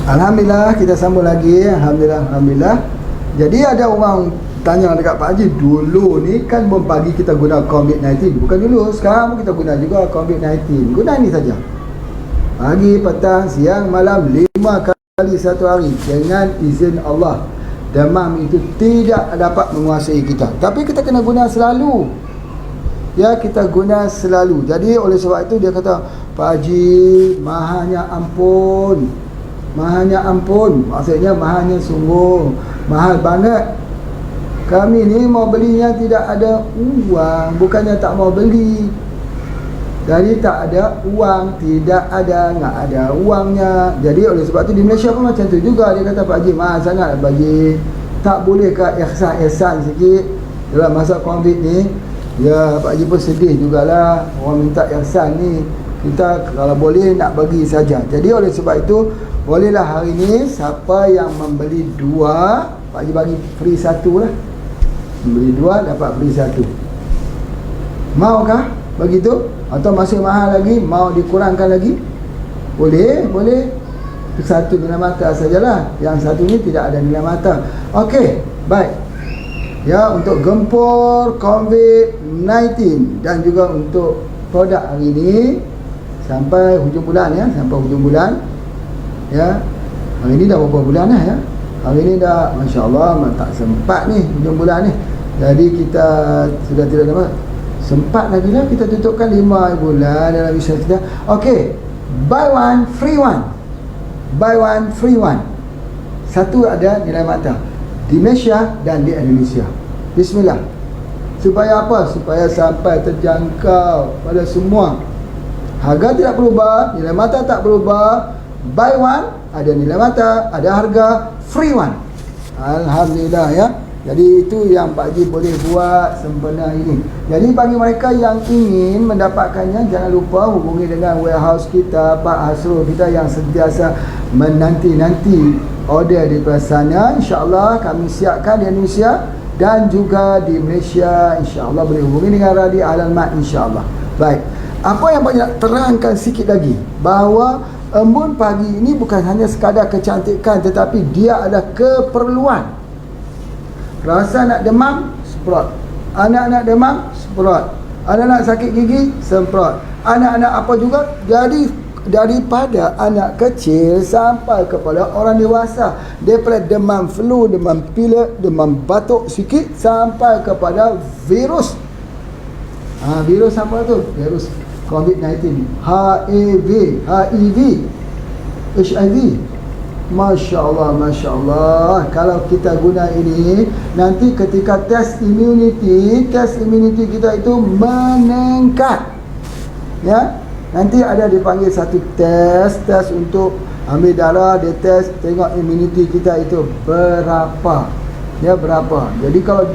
Alhamdulillah, kita sambung lagi. Alhamdulillah. Jadi ada orang tanya dekat Pak Haji, dulu ni kan pagi kita guna COVID-19. Bukan dulu, sekarang pun kita guna juga COVID-19. Guna ni saja. Pagi, petang, siang, malam, 5 kali satu hari dengan izin Allah. Demam itu tidak dapat menguasai kita. Tapi kita kena guna selalu. Ya, kita guna selalu. Jadi oleh sebab itu dia kata, Pak Haji, mahanya ampun. Mahanya ampun, maksudnya mahanya sungguh mahal banget. Kami ni mau belinya tidak ada uang. Bukannya tak mau beli, jadi tak ada uang, tidak ada uangnya. Jadi oleh sebab tu di Malaysia pun macam tu juga. Dia kata, Pak Haji, mahal sangat bagi. Tak bolehkah ihsan sikit dalam masa COVID ni? Ya, Pak Haji pun sedih jugalah. Orang minta ihsan ni, kita kalau boleh nak bagi saja. Jadi oleh sebab itu, bolehlah hari ni siapa yang membeli 2, Pak Haji bagi free 1 lah. Membeli 2 dapat free 1. Maukah begitu? Atau masih mahal lagi, mau dikurangkan lagi? Boleh. Satu nilai mata sajalah. Yang satu ni tidak ada nilai mata. Okey, baik. Ya, untuk gempur COVID-19 dan juga untuk produk hari ini sampai hujung bulan ya, sampai hujung bulan. Ya, hari ni dah berapa bulan dah ya? Hari ni dah, Masya Allah, tak sempat ni hujung bulan ni. Jadi kita sudah tidak dapat. Sempat lagi lah kita tutupkan 5 bulan dalam bisnes kita. Okey, buy one free one. Buy one free one. Satu ada nilai mata di Malaysia dan di Indonesia. Bismillah. Supaya apa? Supaya sampai terjangkau pada semua. Harga tidak berubah, nilai mata tak berubah. Buy one, ada nilai mata, ada harga, free one. Alhamdulillah ya. Jadi itu yang Pak Haji boleh buat sempena ini. Jadi bagi mereka yang ingin mendapatkannya, jangan lupa hubungi dengan warehouse kita, Pak Hasrul kita yang sentiasa menanti-nanti order di sana. InsyaAllah kami siapkan di Indonesia dan juga di Malaysia. InsyaAllah boleh hubungi dengan Radio Ahlul Mat, insyaAllah. Baik, apa yang Pak Haji nak terangkan sikit lagi, bahawa embun pagi ini bukan hanya sekadar kecantikan, tetapi dia adalah keperluan. Rasa nak demam, semprot. Anak-anak demam, semprot. Anak-anak sakit gigi, semprot. Anak-anak apa juga. Jadi daripada anak kecil sampai kepada orang dewasa, daripada demam flu, demam pilek, demam batuk sikit, sampai kepada virus. Virus apa tu? Virus COVID-19, HIV, HIV. Masya Allah. Kalau kita guna ini, nanti ketika test immunity kita itu meningkat. Ya, nanti ada dipanggil satu test untuk ambil darah, dia test tengok immunity kita itu berapa. Ya, berapa. Jadi kalau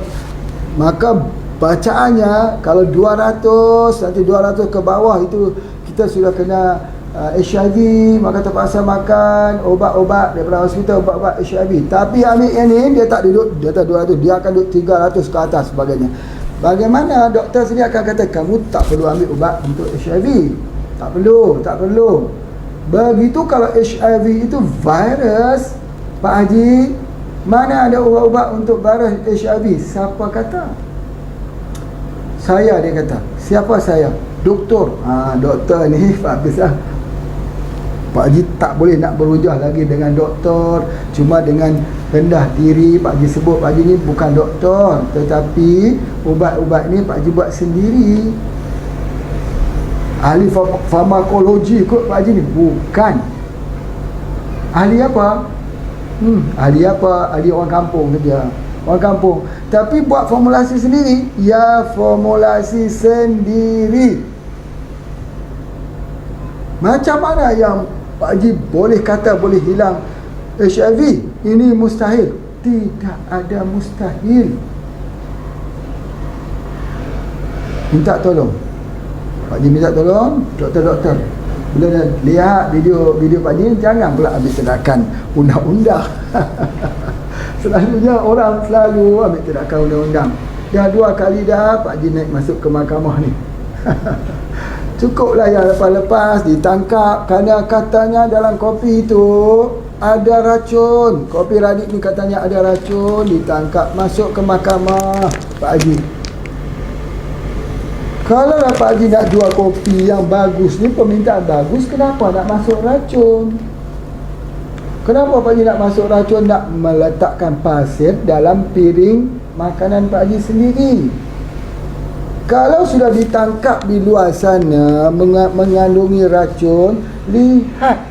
maka bacaannya kalau 200, nanti 200 ke bawah itu kita sudah kena HIV, maka terpaksa makan obat-obat daripada hospital, obat-obat HIV. Tapi ambil yang ni, dia tak duduk di atas 200, dia akan duduk 300 ke atas sebagainya. Bagaimana doktor sendiri akan kata, kamu tak perlu ambil ubat untuk HIV. Tak perlu. Begitu kalau HIV itu virus, Pak Haji, mana ada ubat-ubat untuk virus HIV? Siapa kata? Saya, dia kata. Siapa saya? Doktor. Doktor ni habislah. Pak Haji tak boleh nak berhujah lagi dengan doktor. Cuma dengan rendah diri Pak Haji sebut Pak Haji ni bukan doktor, tetapi ubat-ubat ni Pak Haji buat sendiri. Ahli farmakologi kot Pak Haji ni? Bukan. Ahli apa? Ahli orang kampung saja. Orang kampung. Tapi buat formulasi sendiri. Ya, formulasi sendiri. Macam mana yang Pak Haji boleh kata boleh hilang HIV? Ini mustahil. Tidak ada mustahil. Minta tolong. Pak Haji minta tolong doktor-doktor. Bila dah lihat video Pak Haji, jangan pula ambil tindakan undang-undang. Selalunya orang selalu ambil tindakan undang-undang. Dah 2 kali dah Pak Haji naik masuk ke mahkamah ni. Cukuplah yang lepas-lepas ditangkap kerana katanya dalam kopi itu ada racun. Kopi Radit ni katanya ada racun, ditangkap masuk ke mahkamah. Pak Haji, kalau lah Pak Haji nak jual kopi yang bagus ni, permintaan bagus, kenapa nak masuk racun? Kenapa Pak Haji nak masuk racun, nak meletakkan pasir dalam piring makanan Pak Haji sendiri? Kalau sudah ditangkap di luar sana mengandungi racun, lihat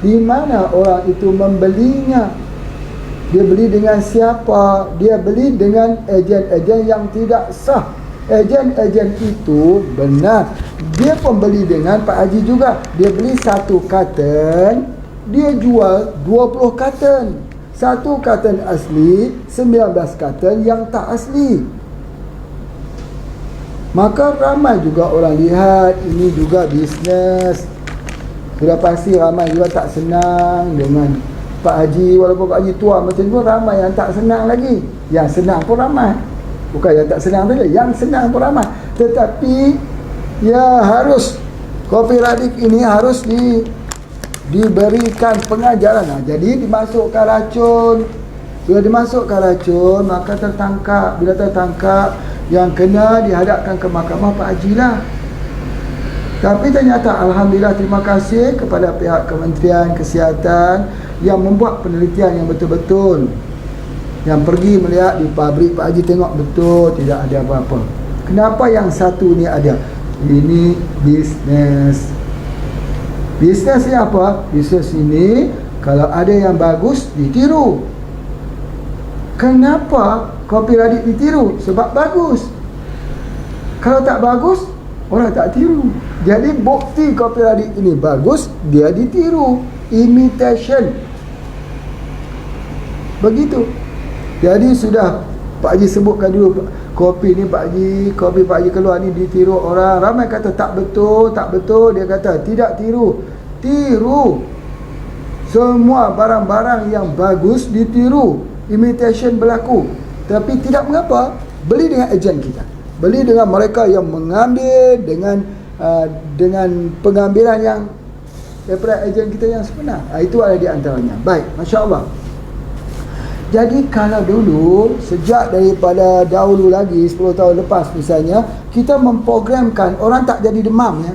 di mana orang itu membelinya. Dia beli dengan siapa? Dia beli dengan ejen-ejen yang tidak sah. Ejen-ejen itu benar, dia pembeli dengan Pak Haji juga. Dia beli 1 karton, dia jual 20 karton. 1 karton asli, 19 karton yang tak asli. Maka ramai juga orang lihat ini juga bisnes. Sudah pasti ramai juga tak senang dengan Pak Haji. Walaupun Pak Haji tua macam tu, ramai yang tak senang lagi. Yang senang pun ramai. Bukan yang tak senang saja, yang senang pun ramai. Tetapi ya harus, Kopi Radit ini harus diberikan pengajaran. Jadi dimasukkan racun. Bila dimasukkan racun, maka tertangkap. Bila tertangkap, yang kena dihadapkan ke mahkamah Pak Haji lah. Tapi ternyata alhamdulillah, terima kasih kepada pihak Kementerian Kesihatan yang membuat penelitian yang betul-betul, yang pergi melihat di pabrik Pak Haji, tengok betul tidak ada apa-apa. Kenapa yang satu ni ada? Ini bisnes. Bisnes ni apa? Bisnes ini kalau ada yang bagus ditiru. Kenapa Kopi Radit ditiru? Sebab bagus. Kalau tak bagus, orang tak tiru. Jadi bukti Kopi Radit ini bagus, dia ditiru. Imitation. Begitu. Jadi sudah Pak Haji sebutkan dulu, kopi ni Pak Haji, kopi Pak Haji keluar ni ditiru orang. Ramai kata tak betul, tak betul. Dia kata tidak tiru. Tiru. Semua barang-barang yang bagus ditiru. Imitation berlaku. Tapi tidak mengapa, beli dengan ejen kita, beli dengan mereka yang mengambil dengan pengambilan yang daripada ejen kita yang sebenar. Itu ada di antaranya. Baik, Masya Allah. Jadi kalau dulu, sejak daripada dahulu lagi 10 tahun lepas misalnya, kita memprogramkan orang tak jadi demam ya.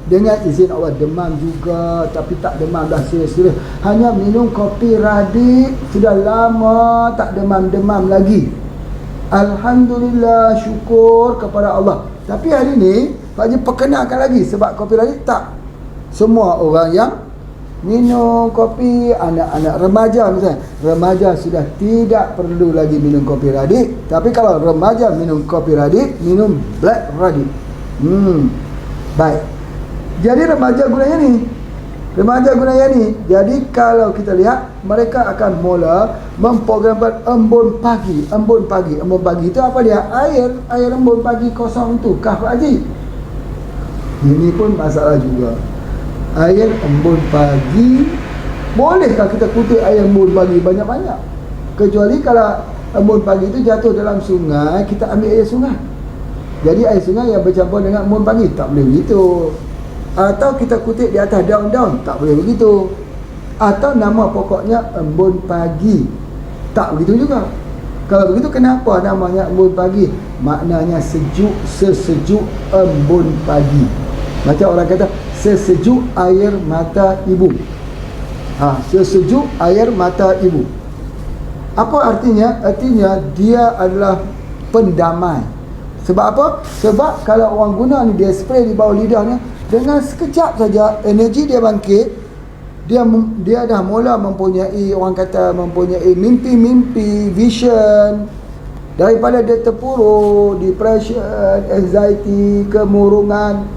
Dengan izin Allah, demam juga, tapi tak demam dah serius-serius. Hanya minum Kopi Radit, sudah lama tak demam-demam lagi. Alhamdulillah, syukur kepada Allah. Tapi hari ni Pak Haji perkenalkan lagi, sebab Kopi Radit tak semua orang yang minum kopi. Anak-anak remaja misalnya, remaja sudah tidak perlu lagi minum Kopi Radit. Tapi kalau remaja minum Kopi Radit, minum Black Radit. Baik. Jadi remaja gunanya ni. Remaja gunanya ni. Jadi kalau kita lihat, mereka akan mula memprogramkan embun pagi. Embun pagi. Embun pagi itu apa dia? Air embun pagi kosong tu. Kah Pak Haji? Ini pun masalah juga. Air embun pagi, bolehkah kita kutip air embun pagi banyak-banyak? Kecuali kalau embun pagi itu jatuh dalam sungai, kita ambil air sungai. Jadi air sungai yang bercampur dengan embun pagi, tak boleh begitu. Atau kita kutip di atas daun-daun, tak boleh begitu. Atau nama pokoknya embun pagi, tak begitu juga. Kalau begitu, kenapa namanya embun pagi? Maknanya sejuk, sesejuk embun pagi. Macam orang kata, sesejuk air mata ibu. Sesejuk air mata ibu. Apa artinya? Artinya dia adalah pendamai. Sebab apa? Sebab kalau orang guna ni, dia spray di bawah lidahnya, dengan sekejap saja energi dia bangkit. Dia dah mula mempunyai, orang kata mempunyai mimpi-mimpi, vision. Daripada dia terpuruk, depression, anxiety, kemurungan,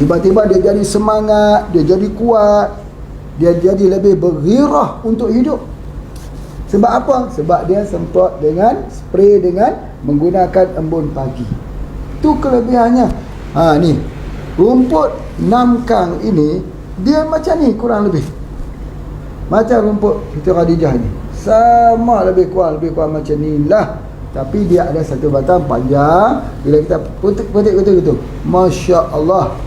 tiba-tiba dia jadi semangat, dia jadi kuat, dia jadi lebih berghairah untuk hidup. Sebab apa? Sebab dia semprot dengan spray, dengan menggunakan embun pagi. Itu kelebihannya. Ni rumput namkang ini, dia macam ni kurang lebih. Macam rumput Siti Khadijah ni, sama lebih kurang macam ni lah. tapi dia ada satu batang panjang. Bila kita petik gitu, Masya Allah,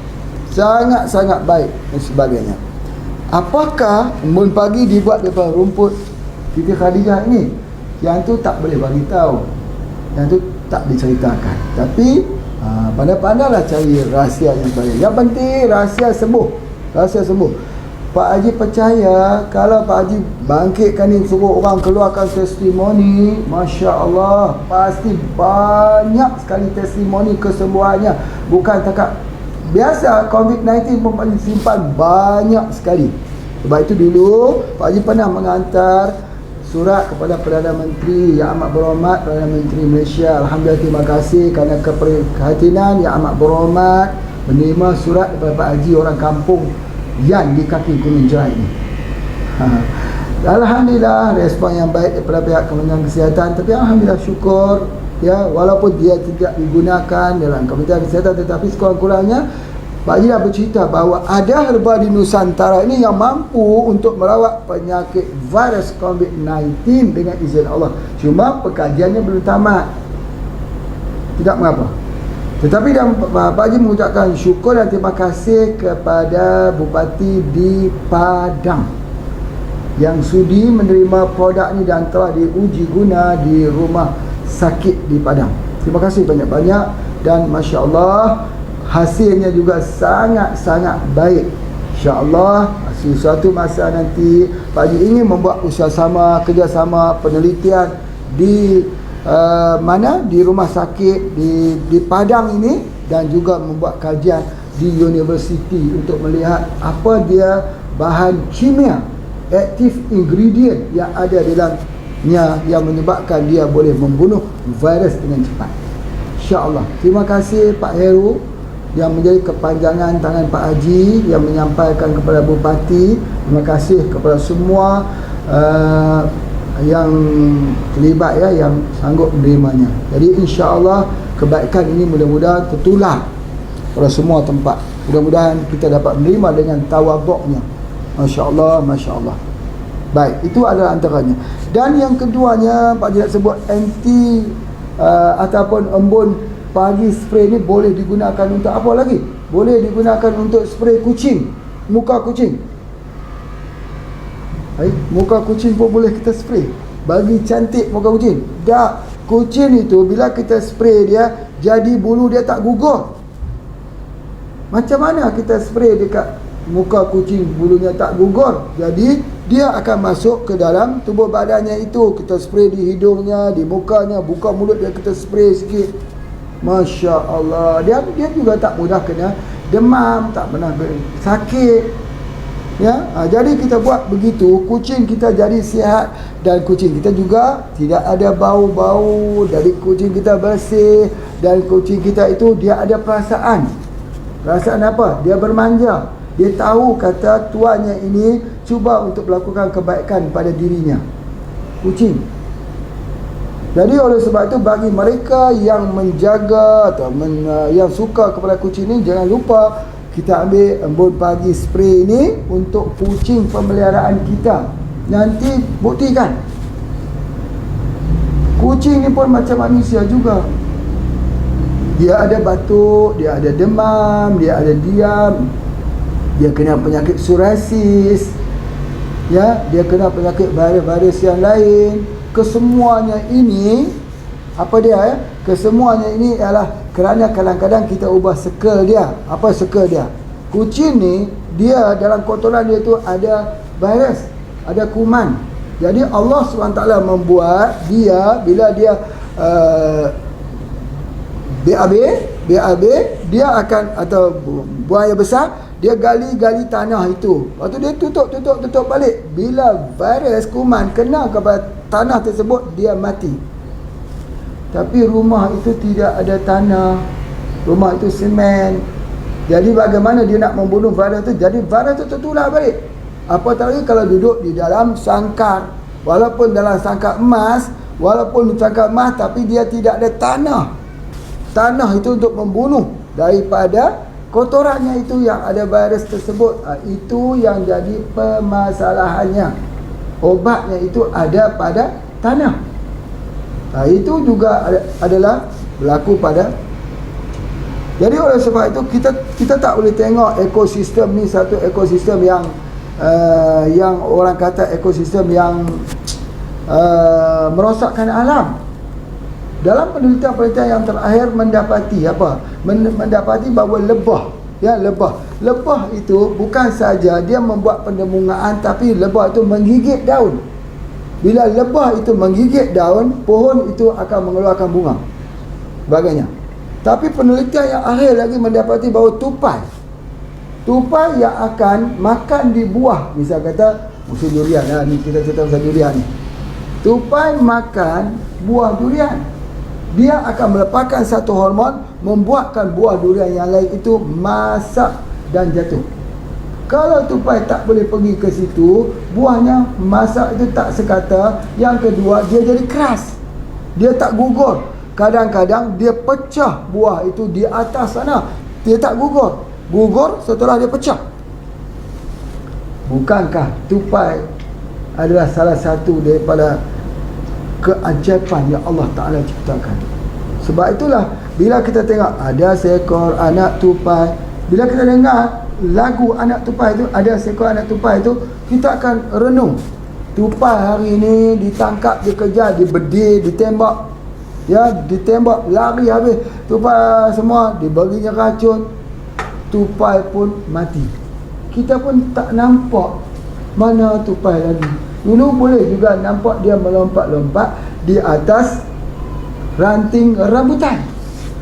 sangat-sangat baik dan sebagainya. Apakah embun pagi dibuat daripada rumput Siti Khadijah ini? Yang tu tak boleh bagi tahu, yang tu tak diceritakan. Tapi pandai-pandailah cari rahsia yang baik. Yang penting rahsia sembuh, rahsia sembuh. Pak Haji percaya kalau Pak Haji bangkitkan ni, suruh orang keluarkan testimoni, Masya Allah, pasti banyak sekali testimoni kesembuhannya. Bukan takat biasa COVID-19 pun simpan banyak sekali. Sebab itu dulu Pak Haji pernah mengantar surat kepada Perdana Menteri Yang Amat Berhormat Perdana Menteri Malaysia. Alhamdulillah, terima kasih kerana keprihatinan Yang Amat Berhormat menerima surat daripada Pak Haji orang kampung yang di kaki Gunung Jerai ini. Alhamdulillah, respon yang baik daripada pihak Kementerian Kesihatan. Tapi alhamdulillah, syukur ya, walaupun dia tidak digunakan dalam Kementerian Kesihatan, tetapi sekurang-kurangnya Pak Haji dah bercerita bahawa ada herba di Nusantara ini yang mampu untuk merawat penyakit virus COVID-19 dengan izin Allah. Cuma pekajiannya belum tamat, tidak mengapa. Tetapi Pak Haji mengucapkan syukur dan terima kasih kepada Bupati di Padang yang sudi menerima produk ini dan telah diuji guna di rumah sakit di Padang. Terima kasih banyak-banyak dan Masya Allah, hasilnya juga sangat-sangat baik. InsyaAllah suatu masa nanti Pak Haji ingin membuat usaha-sama, kerjasama penelitian di mana di rumah sakit di Padang ini, dan juga membuat kajian di universiti untuk melihat apa dia bahan kimia, active ingredient yang ada dalamnya yang menyebabkan dia boleh membunuh virus dengan cepat. InsyaAllah. Terima kasih Pak Heru yang menjadi kepanjangan tangan Pak Haji yang menyampaikan kepada Bupati. Terima kasih kepada semua yang terlibat ya, yang sanggup menerimanya. Jadi insya-Allah kebaikan ini mudah-mudahan tertular pada semua tempat. Mudah-mudahan kita dapat menerima dengan tawaduknya. Masya-Allah, masya-Allah. Baik, itu adalah antaranya. Dan yang keduanya Pak Haji nak sebut anti ataupun embun pagi spray ni boleh digunakan untuk apa lagi? Boleh digunakan untuk spray kucing, muka kucing. Muka kucing pun boleh kita spray bagi cantik muka kucing. Tak, kucing itu bila kita spray dia, jadi bulu dia tak gugur. Macam mana kita spray dekat muka kucing bulunya tak gugur? Jadi dia akan masuk ke dalam tubuh badannya itu. Kita spray di hidungnya, di mukanya, buka mulut dia kita spray sikit. Masya Allah, dia juga tak mudah kena demam, tak pernah sakit. Ya, jadi kita buat begitu, kucing kita jadi sihat dan kucing kita juga tidak ada bau-bau, dari kucing kita bersih, dan kucing kita itu dia ada perasaan. Perasaan apa? Dia bermanja. Dia tahu kata tuannya ini cuba untuk melakukan kebaikan pada dirinya. Kucing. Jadi oleh sebab itu bagi mereka yang menjaga atau yang suka kepada kucing ini, jangan lupa kita ambil embun pagi spray ini untuk kucing pemeliharaan kita. Nanti buktikan kucing ni pun macam manusia juga. Dia ada batuk, dia ada demam, dia ada diam, dia kena penyakit psoriasis, ya, dia kena penyakit virus-virus yang lain. Kesemuanya ini apa dia ya? Kesemuanya ini ialah kerana kadang-kadang kita ubah circle dia. Apa circle dia? Kucing ni dia dalam kotoran dia tu ada virus, ada kuman. Jadi Allah SWT membuat dia bila dia BAB dia akan, atau buaya besar, dia gali-gali tanah itu. Lepas tu dia tutup balik. Bila virus kuman kena kepada tanah tersebut, dia mati. Tapi rumah itu tidak ada tanah, rumah itu semen. Jadi bagaimana dia nak membunuh virus itu? Jadi virus itu tertular balik. Apatah lagi kalau duduk di dalam sangkar, walaupun dalam sangkar emas, tapi dia tidak ada tanah. Tanah itu untuk membunuh daripada kotorannya itu yang ada virus tersebut. Itu yang jadi permasalahannya. Obatnya itu ada pada tanah. Itu juga adalah berlaku pada. Jadi oleh sebab itu kita tak boleh tengok ekosistem ni satu ekosistem yang orang kata ekosistem yang merosakkan alam. Dalam penelitian-penelitian yang terakhir mendapati apa? Mendapati bahawa lebah itu bukan saja dia membuat pendemungaan, tapi lebah itu menggigit daun. Bila lebah itu menggigit daun, pohon itu akan mengeluarkan bunga sebagainya. Tapi penelitian yang akhir lagi mendapati bahawa tupai yang akan makan di buah, misal kata musim durian lah, ni kita cerita pasal durian ni. Tupai makan buah durian, dia akan melepaskan satu hormon, membuatkan buah durian yang lain itu masak dan jatuh. Kalau tupai tak boleh pergi ke situ, buahnya masak itu tak sekata. Yang kedua, dia jadi keras, dia tak gugur. Kadang-kadang dia pecah buah itu di atas sana, dia tak gugur setelah dia pecah. Bukankah tupai adalah salah satu daripada keajaiban yang Allah Ta'ala ciptakan? Sebab itulah bila kita tengok ada seekor anak tupai, bila kita dengar lagu anak tupai itu, ada seekor anak tupai itu, kita akan renung. Tupai hari ini ditangkap, dikejar, dibedil, ditembak, ditembak, lari habis. Tupai semua diberinya racun, tupai pun mati. Kita pun tak nampak mana tupai lagi. Dulu boleh juga nampak dia melompat-lompat di atas ranting rambutan.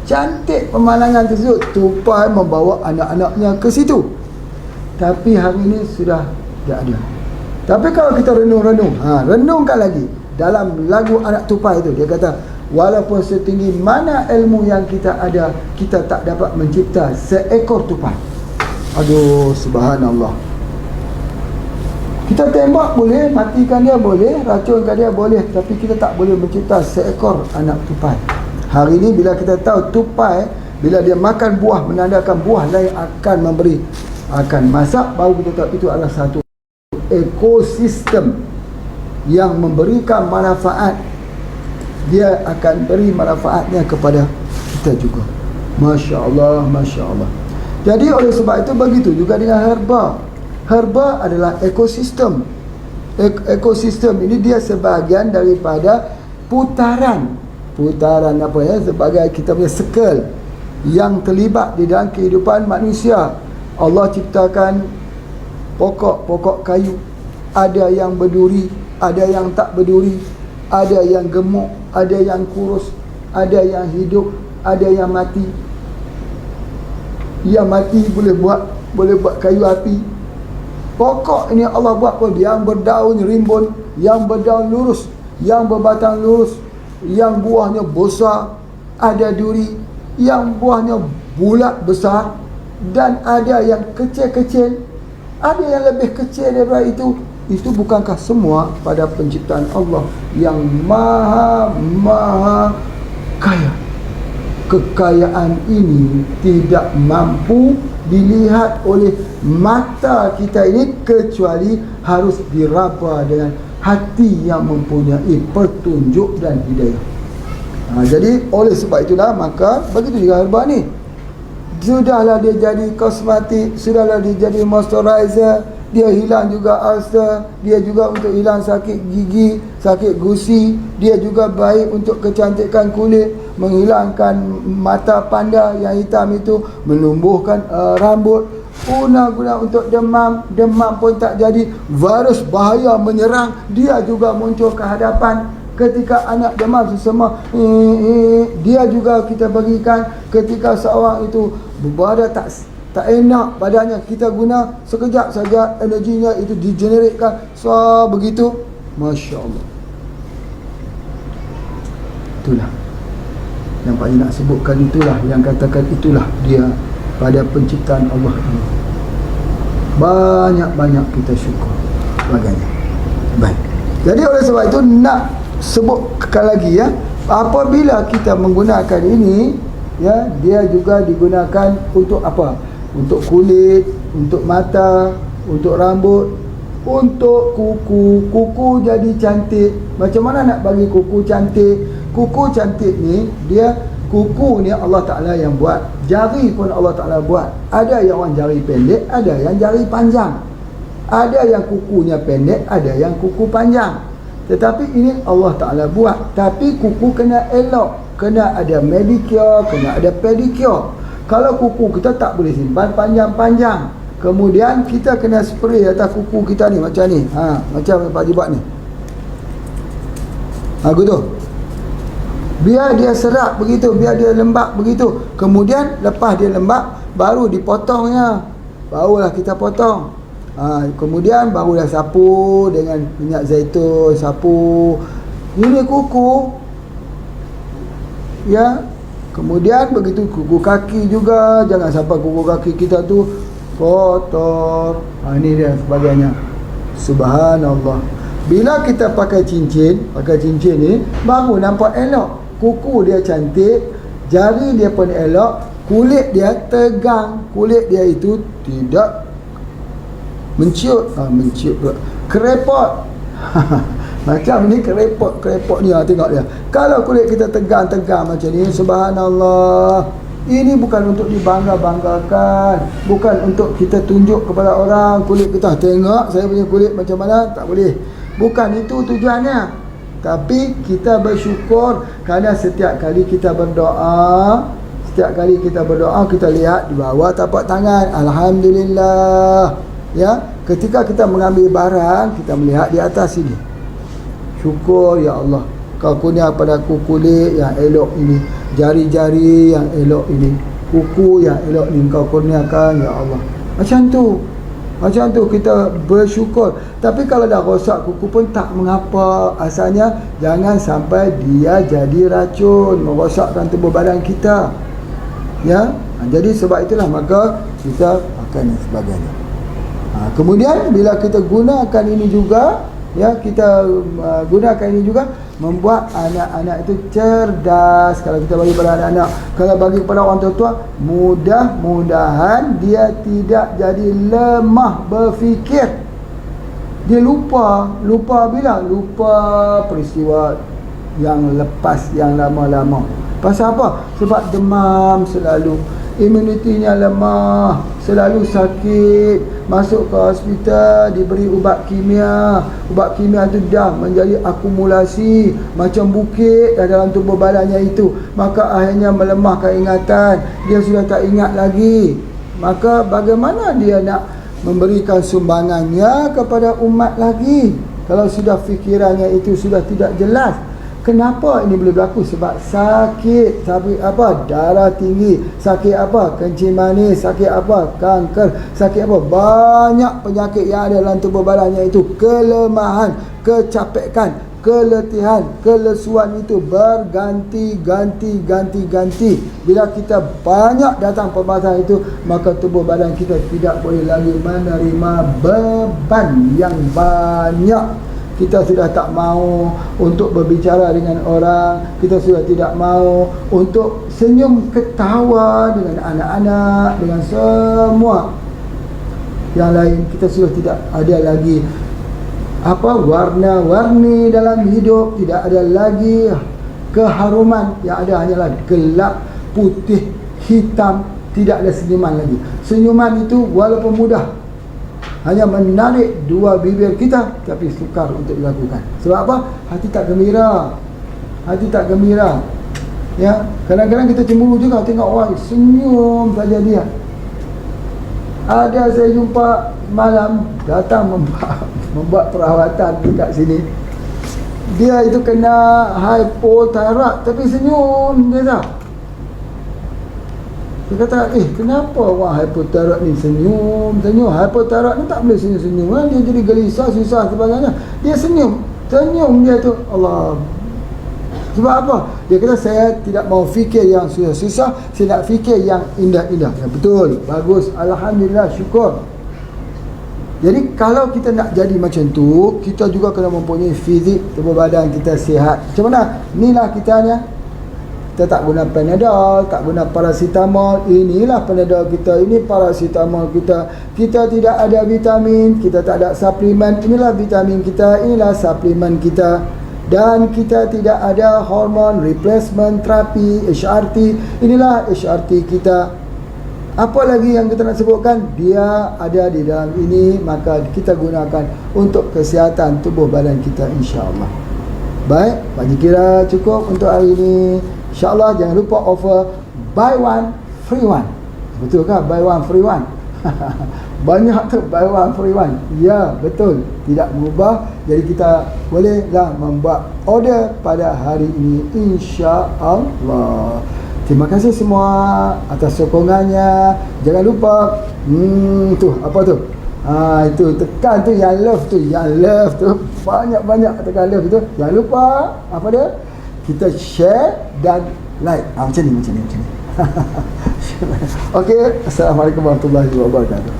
Cantik pemandangan tersebut, tupai membawa anak-anaknya ke situ. Tapi hari ini sudah tak ada. Tapi kalau kita renung-renung, renungkan lagi dalam lagu anak tupai itu, dia kata, walaupun setinggi mana ilmu yang kita ada, kita tak dapat mencipta seekor tupai. Aduh, subhanallah. Kita tembak boleh, matikan dia boleh, racunkan dia boleh, tapi kita tak boleh mencipta seekor anak tupai. Hari ini bila kita tahu tupai, bila dia makan buah, menandakan buah lain akan masak, baru kita tahu itu adalah satu ekosistem yang memberikan manfaat. Dia akan beri manfaatnya kepada kita juga. Masya Allah, Masya Allah. Jadi oleh sebab itu begitu juga dengan herba. Herba adalah ekosistem. Ekosistem ini dia sebahagian daripada putaran apa ya, sebagai kita punya circle yang terlibat di dalam kehidupan manusia. Allah ciptakan pokok-pokok kayu, ada yang berduri, ada yang tak berduri, ada yang gemuk, ada yang kurus, ada yang hidup, ada yang mati. Yang mati boleh buat kayu api. Pokok ini Allah buat pun yang berdaun rimbun, yang berdaun lurus, yang berbatang lurus, yang buahnya besar, ada duri, yang buahnya bulat besar, dan ada yang kecil-kecil, ada yang lebih kecil daripada itu. Itu bukankah semua pada penciptaan Allah yang maha kaya? Kekayaan ini tidak mampu dilihat oleh mata kita ini, kecuali harus diraba dengan hati yang mempunyai petunjuk dan hidayah. Jadi oleh sebab itulah, maka begitu juga herba ni. Sudahlah dia jadi kosmetik, sudahlah dia jadi moisturizer, dia hilang juga ulcer, dia juga untuk hilang sakit gigi, sakit gusi, dia juga baik untuk kecantikan kulit, menghilangkan mata panda yang hitam itu, menumbuhkan rambut, guna untuk demam pun tak jadi, virus bahaya menyerang, dia juga muncul ke hadapan. Ketika anak demam sesama, dia juga kita bagikan. Ketika seorang itu berada tak enak badannya, kita guna sekejap saja, energinya itu digeneratkan. So begitu, Masya Allah. Itulah yang Pak Haji nak sebutkan, itulah yang katakan, itulah dia pada penciptaan Allah ini. Banyak-banyak kita syukur sebagainya. Baik. Jadi oleh sebab itu nak sebutkan lagi, apabila kita menggunakan ini, dia juga digunakan untuk apa? Untuk kulit, untuk mata, untuk rambut, untuk kuku. Kuku jadi cantik. Macam mana nak bagi kuku cantik? Kuku cantik ni, dia kuku ni Allah Ta'ala yang buat. Jari pun Allah Ta'ala buat. Ada yang orang jari pendek, ada yang jari panjang. Ada yang kukunya pendek, ada yang kuku panjang. Tetapi ini Allah Ta'ala buat. Tapi kuku kena elok, kena ada manicure, kena ada pedicure. Kalau kuku kita tak boleh simpan panjang-panjang, kemudian kita kena spray atas kuku kita ni macam ni. Macam Pak Haji buat ni. Gitu. Biar dia serap begitu, biar dia lembap begitu. Kemudian lepas dia lembap, baru dipotongnya. Barulah kita potong. Kemudian barulah sapu dengan minyak zaitun, sapu. Ini kuku. Ya. Kemudian begitu kuku kaki juga. Jangan sampai kuku kaki kita tu kotor. Ini dia sebagainya. Subhanallah. Bila kita pakai cincin ni, baru nampak elok. Kuku dia cantik, jari dia pun elok, kulit dia tegang, kulit dia itu tidak menciut pula. Kerepot. Macam ni kerepot ni, tengok dia. Kalau kulit kita tegang-tegang macam ni, subhanallah, ini bukan untuk dibangga-banggakan, bukan untuk kita tunjuk kepada orang kulit kita. Tengok saya punya kulit macam mana, tak boleh. Bukan itu tujuannya. Tapi kita bersyukur kerana setiap kali kita berdoa, kita lihat di bawah tapak tangan, alhamdulillah. Ya, ketika kita mengambil barang, kita melihat di atas sini. Syukur ya Allah, Kau kurnia padaku kulit yang elok ini, jari-jari yang elok ini, kuku yang elok ini Kau kurniakan ya Allah. Macam tu kita bersyukur. Tapi kalau dah rosak kuku pun tak mengapa. Asalnya jangan sampai dia jadi racun, merosakkan tubuh badan kita. Ya. Jadi sebab itulah maka kita akan dan sebagainya. Kemudian bila kita gunakan ini juga, ya, kita gunakan ini juga membuat anak-anak itu cerdas. Kalau kita bagi pada anak-anak, kalau bagi kepada orang tua, mudah-mudahan dia tidak jadi lemah berfikir. Dia lupa bila peristiwa yang lepas, yang lama-lama. Pasal apa? Sebab demam selalu, imunitinya lemah, selalu sakit, masuk ke hospital, diberi ubat kimia. Ubat kimia itu dah menjadi akumulasi macam bukit dalam tubuh badannya itu. Maka akhirnya melemahkan ingatan, dia sudah tak ingat lagi. Maka bagaimana dia nak memberikan sumbangannya kepada umat lagi kalau sudah fikirannya itu sudah tidak jelas? Kenapa ini boleh berlaku? Sebab sakit. Sakit apa? Darah tinggi. Sakit apa? Kencing manis. Sakit apa? Kanker. Sakit apa? Banyak penyakit yang ada dalam tubuh badannya itu. Kelemahan, kecapekan, keletihan, kelesuan itu berganti. Bila kita banyak datang permasalahan itu, maka tubuh badan kita tidak boleh lagi menerima beban yang banyak. Kita sudah tak mahu untuk berbicara dengan orang. Kita sudah tidak mahu untuk senyum ketawa dengan anak-anak, dengan semua yang lain. Kita sudah tidak ada lagi warna-warni dalam hidup. Tidak ada lagi keharuman. Yang ada hanyalah gelap, putih, hitam. Tidak ada senyuman lagi. Senyuman itu walaupun mudah, hanya menarik dua bibir kita, tapi sukar untuk dilakukan. Sebab apa? Hati tak gembira. Ya, kadang-kadang kita cemburu juga tengok orang senyum saja dia. Ada saya jumpa malam datang membuat perawatan dekat sini. Dia itu kena hypothyroid tapi senyum dia tak. Dia kata, kenapa orang hypothyroid ni senyum? Hypothyroid ni tak boleh senyum-senyum kan? Dia jadi gelisah, susah sebagainya. Dia senyum dia tu. Allah. Sebab apa? Dia kata, saya tidak mau fikir yang susah-susah, saya nak fikir yang indah-indah. Ya, betul, bagus, alhamdulillah, syukur. Jadi kalau kita nak jadi macam tu, kita juga kena mempunyai fizik tubuh badan kita sihat. Macam mana? Inilah kitanya. Kita tak guna Panadol, tak guna paracetamol. Inilah Panadol kita, ini paracetamol kita. Kita tidak ada vitamin, kita tak ada suplemen. Inilah vitamin kita, inilah suplemen kita. Dan kita tidak ada hormon replacement terapi, HRT. Inilah HRT kita. Apa lagi yang kita nak sebutkan? Dia ada di dalam ini, maka kita gunakan untuk kesihatan tubuh badan kita, insya-Allah. Baik, bagi kira cukup untuk hari ini. InsyaAllah jangan lupa offer buy one free one. Betul ke? Buy one free one. Banyak tu buy one free one. Ya, betul. Tidak mengubah. Jadi kita bolehlah membuat order pada hari ini, insya-Allah. Terima kasih semua atas sokongannya. Jangan lupa tu apa tu? Itu tekan tu yang love tu, banyak-banyak tekan love tu. Jangan lupa apa dia? Kita share dan like. Macam ni. Okey, assalamualaikum warahmatullahi wabarakatuh.